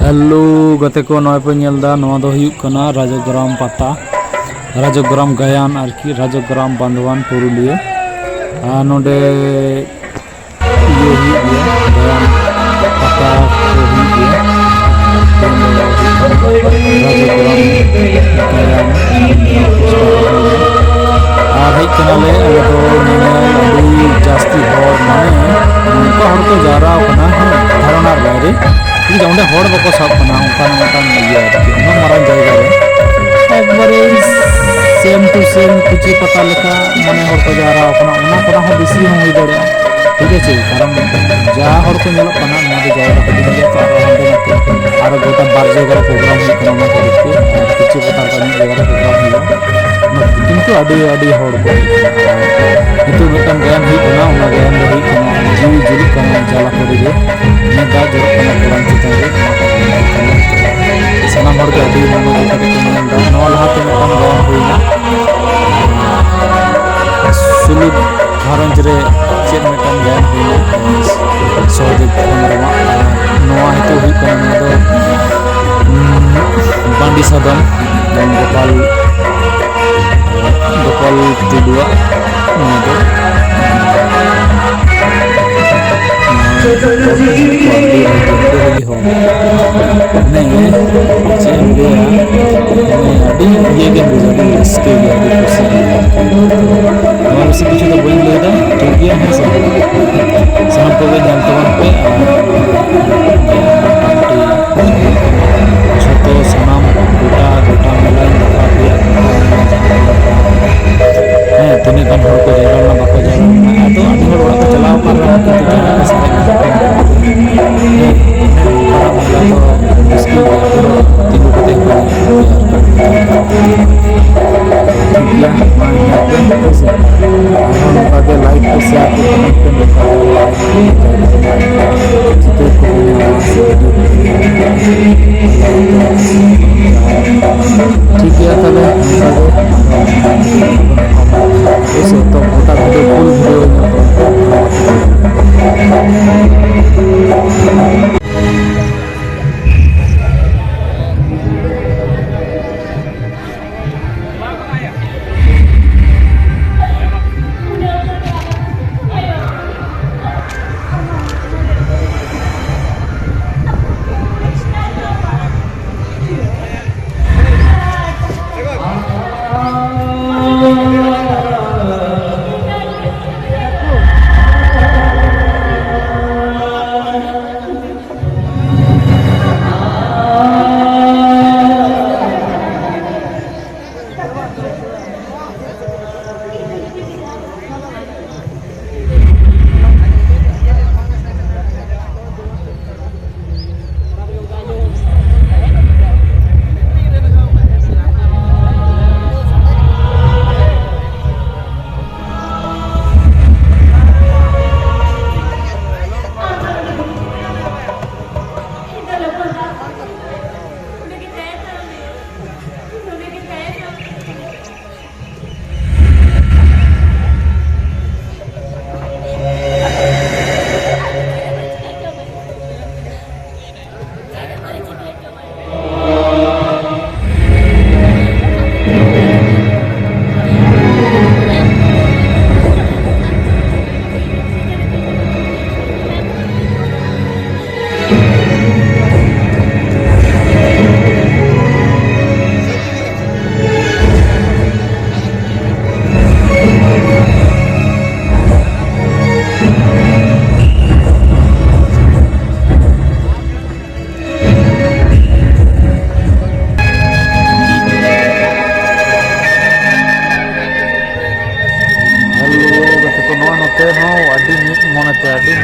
Hello गते को नय पे नेलदा नवा दो हुयुक कना राजग्राम पाता राजग्राम गायान आरकी राजग्राम बांधवान पुरुलिया नोडे इयो हुयुक गया गायान पाता को हुयुक गया राजग्राम गायान और हेज कनाले अले दो अभी जास्ती हर माने नौका हर को जारा कना धारणार बायरे जौंडे हर बको साब कना उनकान उनकान इया उना मारान जायगा रे एकबारे सेम टू सेम कुची पता लेका माने हर को जारा कना उना कना हो बेसी हो हुई दड़े ठीक है कारण जा हर को नेलो कना ना दे जायगा को दिन तो आरो गोटा बार जायगा प्रोग्राम हुई कना ना को देखते कुची पता का नि जायगा प्रोग्राम हुई किंतु आडी आडी हर को itu मिटन गायन हुई कना उना गायन हुई कना जीवी जुली कना जाला को गे ने दा जरो कना पुरान चिता रे सनाम हर के आडी मनो के कते दा नवा लहाते मिटन गायन हुईना सुलुक घारंज रे चेत मिटन गायन हुईना सहदेव हेमरमा नवा हेतु हुई कना दो बांडी सदन गोपाल टुडुआ नोदो तीन गान हर को जायगा बाको जायगा तो आदि हर को चलाव कर रहा है किंतु जायगा का सहाय मुश्किल तीनों को देखो लाइक को शेयर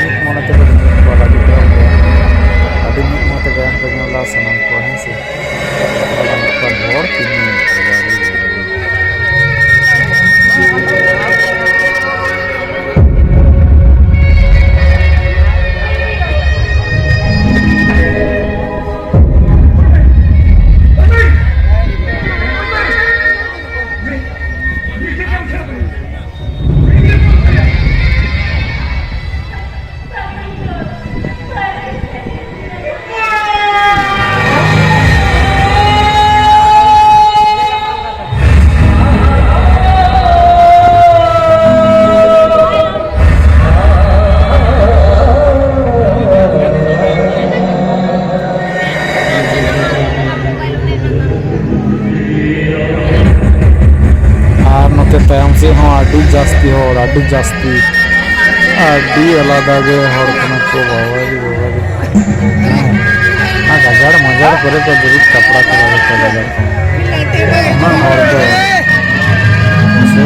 ᱢᱤᱫ ᱢᱚᱱᱮ ᱛᱮᱠᱚ ᱧᱮᱞ ᱠᱚᱣᱟ ᱞᱟᱹᱜᱤᱫ ᱫᱚ ᱟᱹᱰᱤ ᱢᱤᱫ ᱢᱚᱱᱮ ᱛᱮ ᱜᱟᱭᱟᱱ ᱠᱚ ᱧᱮᱞᱟ ᱥᱟᱱᱟᱢ ᱠᱚ ᱦᱮᱸ ᱥᱮ ᱦᱚᱲ ᱛᱤᱱᱟᱹᱜ ᱟᱨ ᱱᱚᱛᱮ ᱛᱟᱭᱚᱢ ᱥᱮᱫ ᱦᱚᱸ ᱟᱹᱰᱤ ᱡᱟᱹᱥᱛᱤ ᱦᱚᱲ ᱟᱹᱰᱤ ᱡᱟᱹᱥᱛᱤ ᱟᱹᱰᱤ ᱟᱞᱟᱫᱟ ᱜᱮ ᱦᱚᱲ ᱠᱟᱱᱟ ᱠᱚ ᱵᱟᱵᱟᱨᱮ ᱵᱟᱵᱟᱨᱮ ᱚᱱᱟ ᱜᱟᱡᱟᱲ ᱢᱟᱡᱟᱲ ᱠᱚᱨᱮ ᱠᱚ ᱫᱩᱲᱩᱵ ᱪᱟᱯᱲᱟ ᱠᱚᱨᱟ ᱠᱚ ᱜᱟᱡᱟᱲ ᱠᱚ ᱩᱱᱟᱹᱜ ᱦᱚᱲ ᱫᱚ ᱢᱟᱥᱮ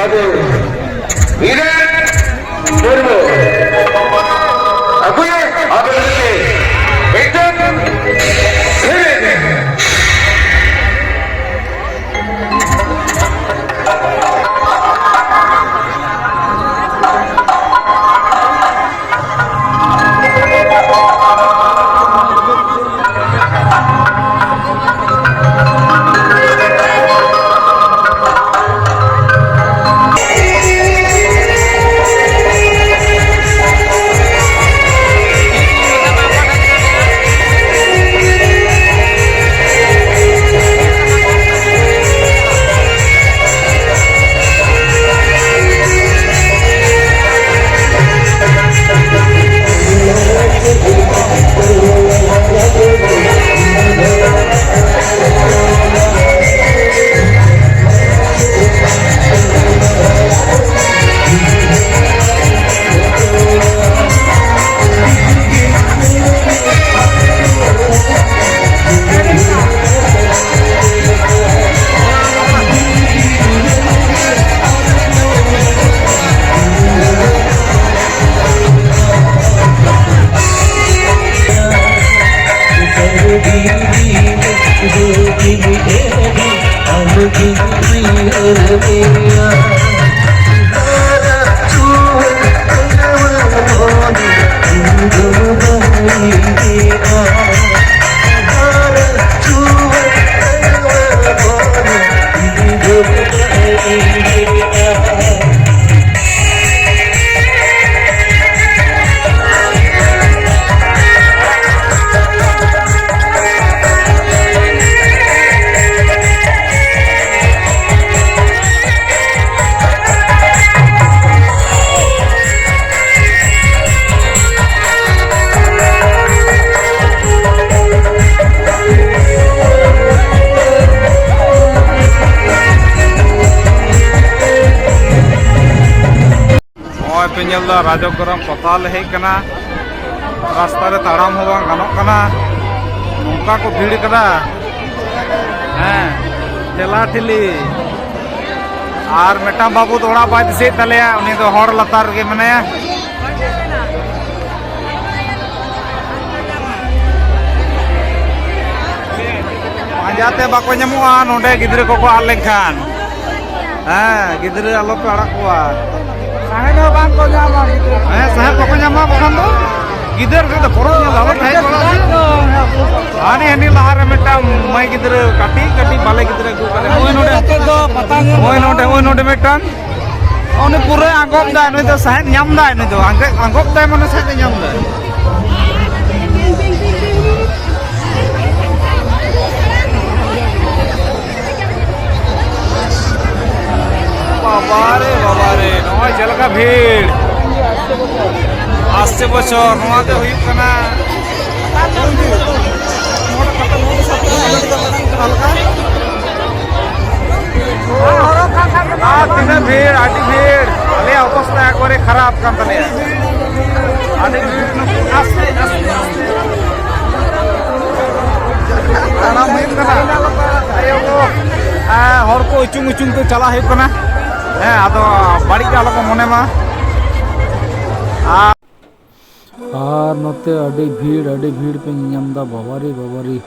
बाबू वीरेन मुर्मू अगुए आपके एकदम राजग्राम पताल हेकना रास्ता रे ताड़ाम हो बांग गानोग कना नौका को भीड़ कदा हैं ठेला ठेली और मेटा बाबू थोड़ा बाय दिसे तलेया उनी दो हर लतार के मनाया पांजाते बाको ᱧᱟᱢᱚᱜᱼᱟ नोडे गिद्रे को आल लेखान हैं गिद्रे आलो पे अड़क कोआ साहेब बांग को जामा हैं साहेब को जामा बखान दो गिदर के पोरो लालो थाई बड़ा आनी हनी लहारे मेटा मई गिदर काटी काटी बाले गिदर को करे ओय नोडे मेटान ओने पूरे आंगोब दा नई तो साहेब ᱧᱟᱢ दा नई तो आंगोब दा माने साहेब ᱧᱟᱢ दा बाबारे नय चलका भीड़ आस्ते बछर नोते हुई कना तीन भीड़ आटी भीड़ अले अवस्था एकबारे खराब कान तले आटी आस्ते आस्ते ताना मिल कना आयो को हर को उचुंग उचुंग तो चला है कना हैं आदो बाड़ी के आलो को मने मा और नोते अड़ी भीड़ पे नियमदा बाबारी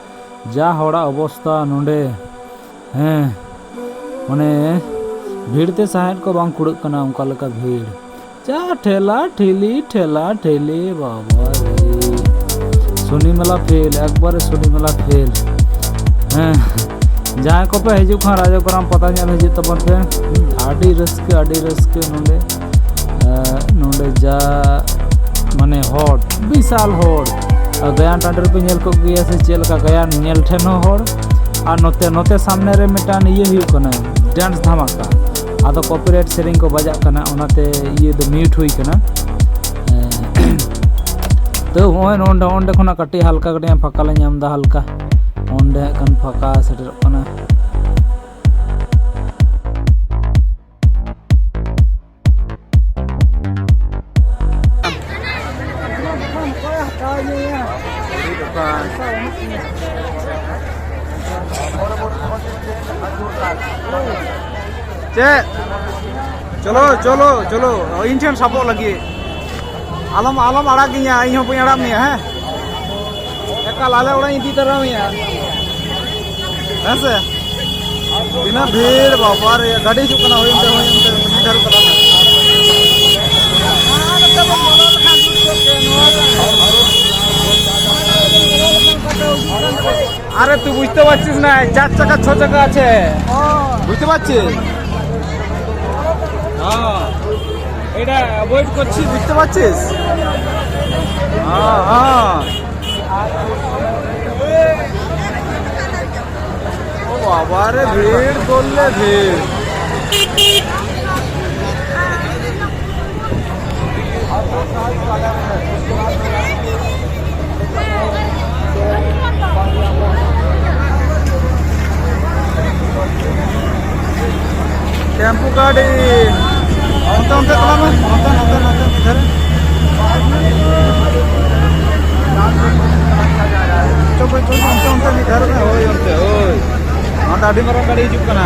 जा हड़ा अवस्था नोडे हैं माने भीड़ ते साहेब को बांग कुड़क कना उनका लका भीड़ जा ठेला ठेली बाबा रे सोनी मेला फेल एक बार सोनी मेला फेल हैं जहाँ को पे हजू खान राजग्राम पता हजू तबन पे आड़ी रस्के नोडे जा माने हॉट विशाल हॉट गयान टांडर पे नेल को गया से चेल का गयान नेल ठेन हॉट और नोते सामने रे मिटान ये हुई कना डांस धमाका आदो कॉपीराइट सेरिंग को बजा कना ओनाते ये दो म्यूट हुई कना तो होय ओंडे खना कटी हल्का कटी फाका ले नाम दा हल्का ओंडे कन फाका सेटर कना चलो चलो चलो इन ठेन साबो लगे आलम आलम आड़ागिया इन बी आड़ा में है एकाल आले ओड़ा इदी तरह में है से बिना भीड़ बाबा रे गाड़ी चुकना होइनते घर पता अरे तू बुझते पारছিস না 4 চাকা 6 চাকা আছে বুঝতে পারছিস হ্যাঁ এটা অ্যাভয়েড করছি বুঝতে পারছিস হ্যাঁ হ্যাঁ ও বাবা রে ভিড় করলে ভিড় टेम्पो गाड़ी अंत चला में इधर चुप अंत इधर में हो अभी मारा गाड़ी हिजुकना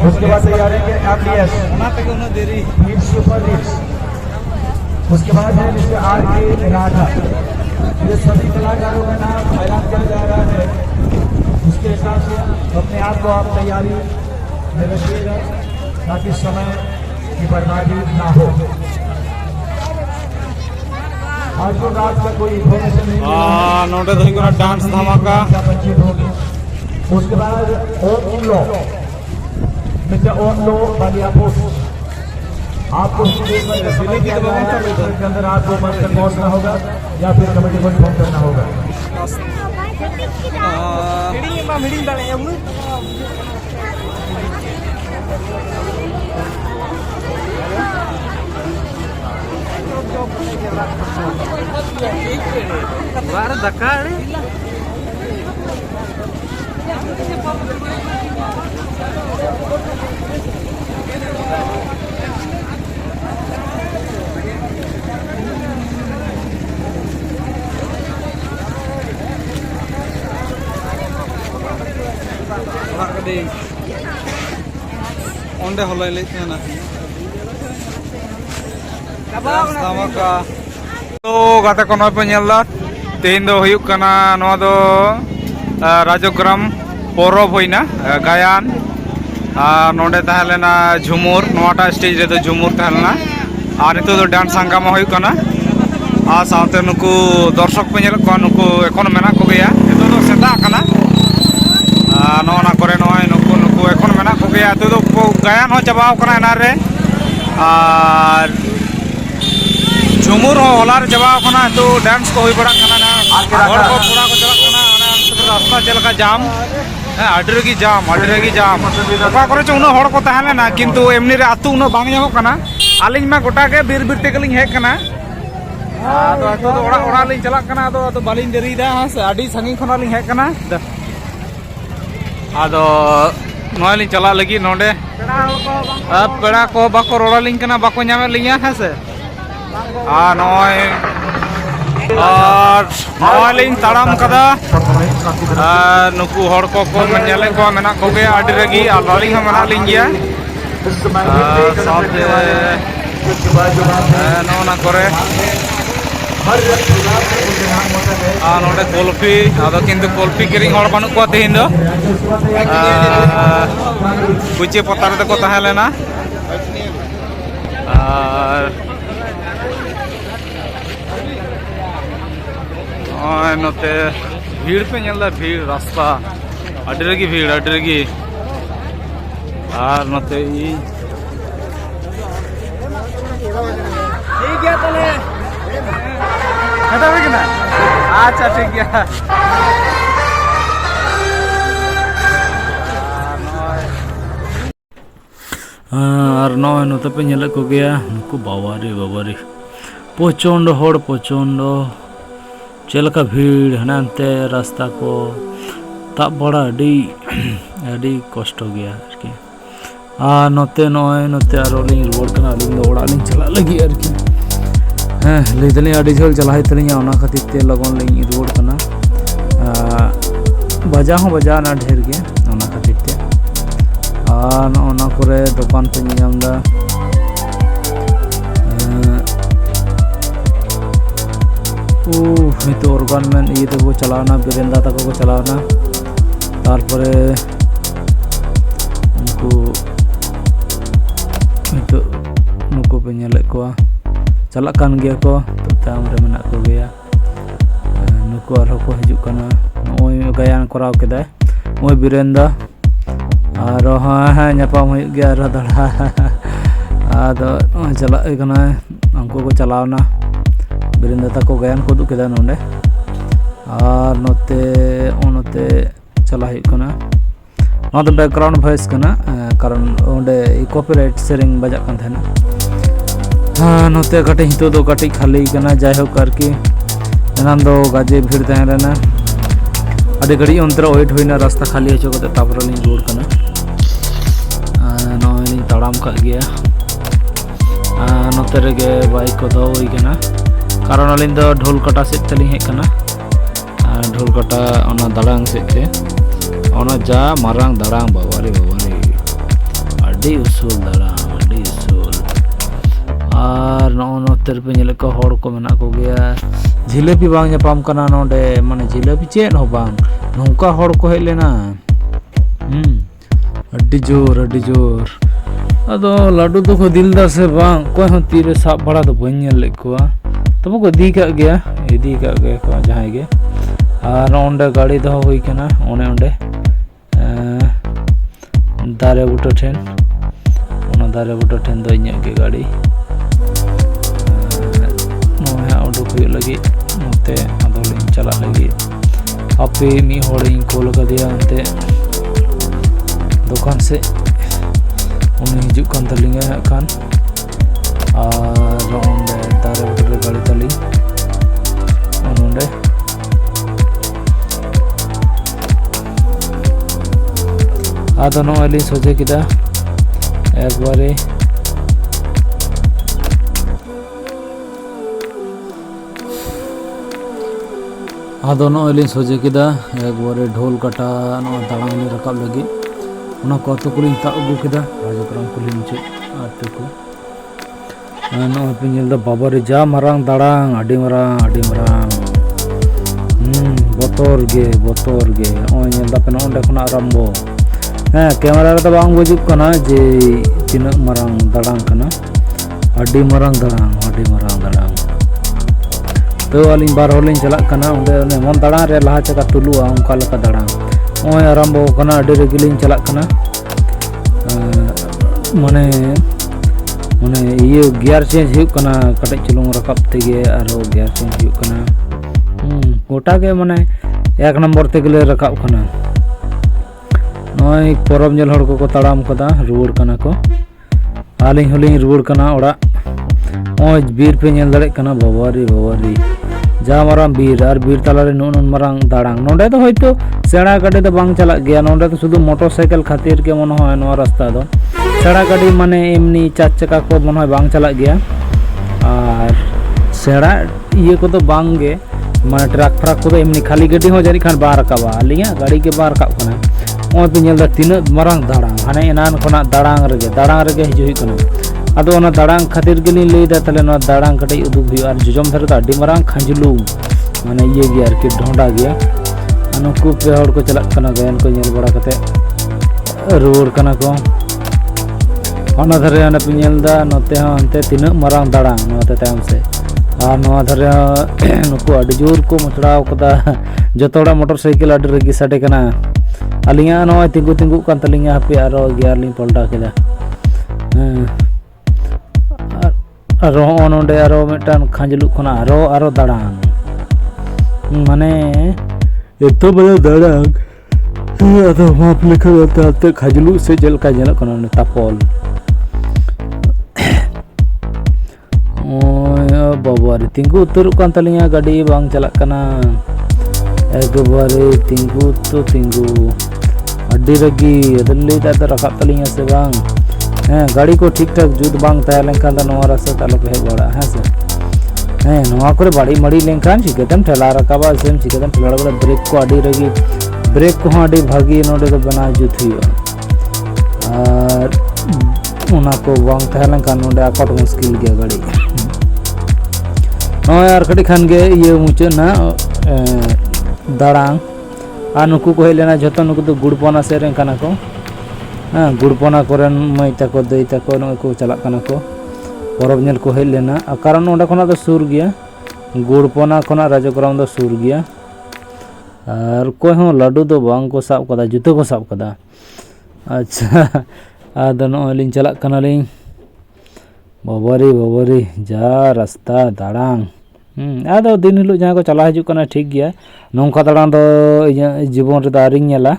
उसके बाद तैयारी के एमडीएस उसके बाद है जिसके आर के राधा ये सभी कलाकारों का नाम ऐलान किया जा रहा है उसके हिसाब से अपने आप को आप तैयारी में रखिएगा ताकि समय की बर्बादी ना हो आज को रात का कोई इन्फॉर्मेशन नहीं डांस धमाका उसके बाद ओम लो मिस्टर ओम लो बालियापुर आपको के अंदर आपको मंच तक पहुंचना होगा या फिर कमेटी को इन्फॉर्म करना होगा धक्का onde holai le na धमाका तो गाते को नय पे नेलदा तेन दो हुयुक कना नवा दो राजग्राम परब होइना गायन नोडे तहलेना झुमुर नवाटा स्टेज रे तो झुमुर तहलेना और नितो दो डांस हंगामा हुयुक कना आ साथे नुकु दर्शक पे नेल को नुकु एखन मेना को गया नितो दो सेता कना नोना करे नय नुकु नुकु एखन मेना को गया तो गायन हो चबाव कना एना रे और झुमुर हो हलार जवाब कना तो डांस को हुई बड़ा कना ना और को पूरा को चला कना रास्ता चलका जाम आडर की जाम ओका करे च उना हड़ को ताहले ना किंतु एमनी रे आतु उना बांग जामो कना आलिन मा गोटा के बीर बीर ते गलिन हे कना तो आतो तो ओड़ा ओड़ा लिन चला कना तो बालिन देरी दा हां से आडी संगी खना लिन हे कना आदो नय लिन चला लगी नोडे पेड़ा को बाको रोड़ा लिन कना बाको न्यामे लिया हां से नय और नय ताड़ाम कदा नुकु हड़ को नेले को मेना को गया आडी रगी और लालिंग हम मना लिंग गया साथे नोना करे नोडे कुल्फी आदो किन्तु कुल्फी किरिंग हड़ बानुक को तेहिन दो कुचे पता रे को ताहे लेना और नोते भीड़ पे नेल भीड़ रास्ता अड्डी रेगी भीड़ अड्डी रेगी और नोते ई ठीक गया तले हटा ना अच्छा ठीक गया और नॉय नोते पे नेल को गया नुकु बाबारी प्रचंड हड़ प्रचंड चलका भीड़ हनाते रास्ता को ताब बड़ा अड़ी कष्ट गया आरकी नोते नॉय नोते आरोलिंग रोड कना लिंग दो ओड़ा लिंग चला लगी आरकी लैदली अड़ी झोल चला तलिंग ओना खातिर ते लगन लिंग रोड कना बजा हो बजा ना ढेर गे ओना खातिर ते ओना करे दुकान पे नियामदा तो ऑर्गन ये तो को चलाना बिरेंदा तक को चलाना तारपरे उनको तो नुको पे नेले को चला कान गया को तो ताम रे मेना को गया नुको आरो को हिजुक कना ओय गायन कराव केदा ओय बिरेंदा और हां न्यापाम हो गया रो दड़ा आदो चला कना उनको को चलावना बिरेंदा तक गायन को दुकेदा नोंडे और नोते चला कना ना तो बैकग्राउंड वॉइस कना कारण ओंडे कॉपीराइट सेरिंग बजा कान थाना नोते कटे हितो दो कटे खाली कना जाय हो करके एनान दो गाजे भीड़ तहन रेना अडे घड़ी अंतर वेट होइना रास्ता खाली होचो कते तापर लिंग रोड कना नोय लिंग तड़ाम का गया नोते रेगे बाइक को दो होई कना कारण अलिंग दो ढोल कटा से तलिंग हेक कना ढोल कटा ओना दड़ांग से ते ओना जा मारांग दड़ांग बाबारी अड्डी उसूल दड़ांग अड्डी उसूल और नोते पे नेले को हड़ को मेना को गया जिलेबी बांग ᱧᱟᱯᱟᱢ कना नोडे माने जिलेबी चेन हो बांग नौका हड़ को हेज लेना अड्डी जोर अदो लाडू तो को दिलदा से बांग कोई हो तीरे साब बड़ा तो बन नेल लेकुआ तब को इदी का गया को जहां गे और ओंडे गाड़ी दो हुई कना ओने ओंडे दारे बुटो ठेन ओना दारे बुटो ठेन दो इᱧ के गाड़ी नोया उडुक हुई लगी नोते आदो लिंग चला लगी आपे मी होड़िंग कोल का दिया अंते दुकान से उन्हें हिजुक कान तलिंगा कान और ओंडे दारे बुटो गाड़ी तली ओंडे आदो नो अली सोचे किदा एक बारे आदो नो अली सोचे किदा एक बारे ढोल कटा नो दांग ले रकाब लगी ओना को तो कुलिंग ता अगु किदा राजपुरम कुलिंग चे आते को नो पिनिल द बाबारे जा मारांग दांग अडी मारांग बोतोर गे ओय नेल दा पे ओंडे खना आरंभो कैमरा रे तो बांग बुजुक कना जे तिना मारांग दांग कना अडी मारांग दांग तो अलिंग बार होलिंग चला कना ओंडे मन दांग रे लहा चका तुलुआ उनका लका दांग ओय आरंभो कना अडी रे गिलिंग चला कना माने ये गियर चेंज हुई कना कटे चुलुंग रकाब तेगे आरो गियर चेंज हुई कना गोटा के माने एक नंबर तेगले रकाब कना नॉय परब नेल हड़ को तड़ाम कदा रुवाड़ कना को आलिंग होलिंग रुवाड़ कना ओड़ा ओय बीर पे नेल दड़े कना बाबारी जा मारांग बीर और बीर तालारे नुन मारांग दाड़ांग नोंडे तो होयतो सेड़ा गाड़ी तो बांग चला गया नोंडे तो शुधु मोटरसाइकिल खातिर के मन होय नो रास्ता दो सेड़ा गाड़ी माने एमनी चार चक्का को मन होय बांग चला गया और सेड़ा ये को तो बांग गे माने ट्रक फ्रक को तो एमनी खाली गाड़ी हो जारी खान बाहर रकाबा लिया गाड़ी के बाहर रकाब कना ओय पे नेल दा तीन मारांग दाड़ांग हाने एनान खना दाड़ांग रगे हिजुई कना आदो ओना दाड़ांग खातिर गेली लई दा तले नो दाड़ांग कटई उदुग हुई और जुजम धरे दा अड्डी मारांग खांजलू माने ये गया आरकी ढोंडा गया नुकु पे हड़ को चलक कना गायन को नेल बड़ा कते रुड़ कना को ओना धरे ना पिनेलदा नोते हां अंते तिना मरांग दाड़ांग नोते तायम से आ नोआ धरे नुकु अडी जोर को मचड़ाव कदा जतोड़ा मोटरसाइकिल अडी रगी साडे कना अलिंगा नोआ तिंगु तिंगु कान तलिंगा हापे आरो गियार लिंग पलटा केदा आरो ओनोंडे आरो मेटान खांजलु खना आरो दाड़ांग माने एतो बड़ा दाड़ांग अदो माप लेखा आते खाजलु से जल का जल कना तापोल बाबारे तिंगु उतरु कान तलिंगा गाड़ी बांग चलक कना एकबारे तिंगु तो तिंगु अड्डी रगी अदल्ली दादा रखाब तलिंगा से बांग गाड़ी को ठीक ठाक जुद बांग तया लेंखान दा नोआ रास्ता तालो पे हेज बड़ा है से नोआ करे बाड़ी मड़ी लेंखान चिकेतम ठेला रकाबा सेम चिकेतम ठेला बड़ा ब्रेक को अड्डी रगी ब्रेक को अड्डी भागी नोडे तो बना जुत हुआ और उना को बांग तया लेंखान नोडे आकट मुश्किल गया गाड़ी यार कटी खान गे ये मुचे ना दाड़ांग आ नुकु को हेलेना जतो नुकु तो गुड़पोना सेरें काना को गुड़पोना कोरेन मई तको दई तको नुकु चलाक काना को परब नेल को हेलेना कारण ओंडा खना तो सुर गया गुड़पोना खना राजग्राम दो सुर गया और कोई हो लड्डू दो बांग को साब कदा जुतो को साब कदा अच्छा आदो नोलिन चलाक काना लिंग बाबारी जा रास्ता दाड़ांग आदो दिन हिलो जहाँ को चला हजू कना ठीक गया नौका दाड़ांग दो जीवन रे दारिंग नेला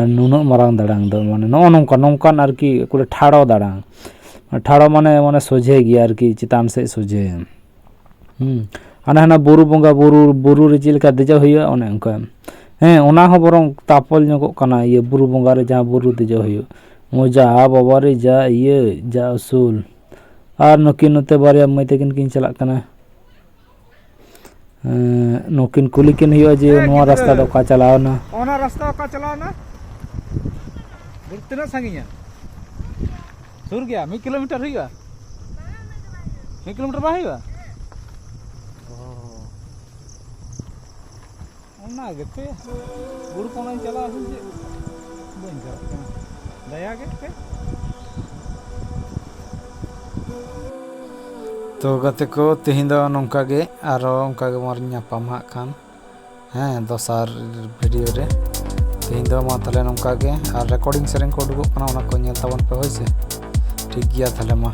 नुनो मरांग दाड़ांग दो माने नौका नौकान आरकी कुले ठाड़ो दाड़ांग ठाड़ो माने माने सोझे गया आरकी चितान से सोझे हाना बुरु बोंगा बुरु रे चिलका देजा हुआ ओने अंका ओना हो बरंग तापल ᱧᱚᱜᱚᱜ कना ये बुरु बोंगा रे जहाँ बुरु देजा हुआ मजा बाबारे जा ये जा उसूल और नुकिन नते बारिया मई तकिन किन चलाक कना नुकिन कुली किन हुआ जे नोआ रास्ता दो का चलाओ ना ओना रास्ता का चलाओ ना तिना सांगिया सुर गया 1 किलोमीटर हुआ 1 किलोमीटर बा हुआ ओना गते गुड़ कोना चला हूं जे बन जा दया के पे तो गते को तेहिं दो नोंका गे आरो ओंका गे मोर ᱧᱟᱯᱟᱢ हाक खान दोसार वीडियो रे तेहिं दो मा तले नोंका गे आर रिकॉर्डिंग सेरेंग को उडुगोग कना ओना को नेल ताबन पे होइसे ठीक गया थाले मा।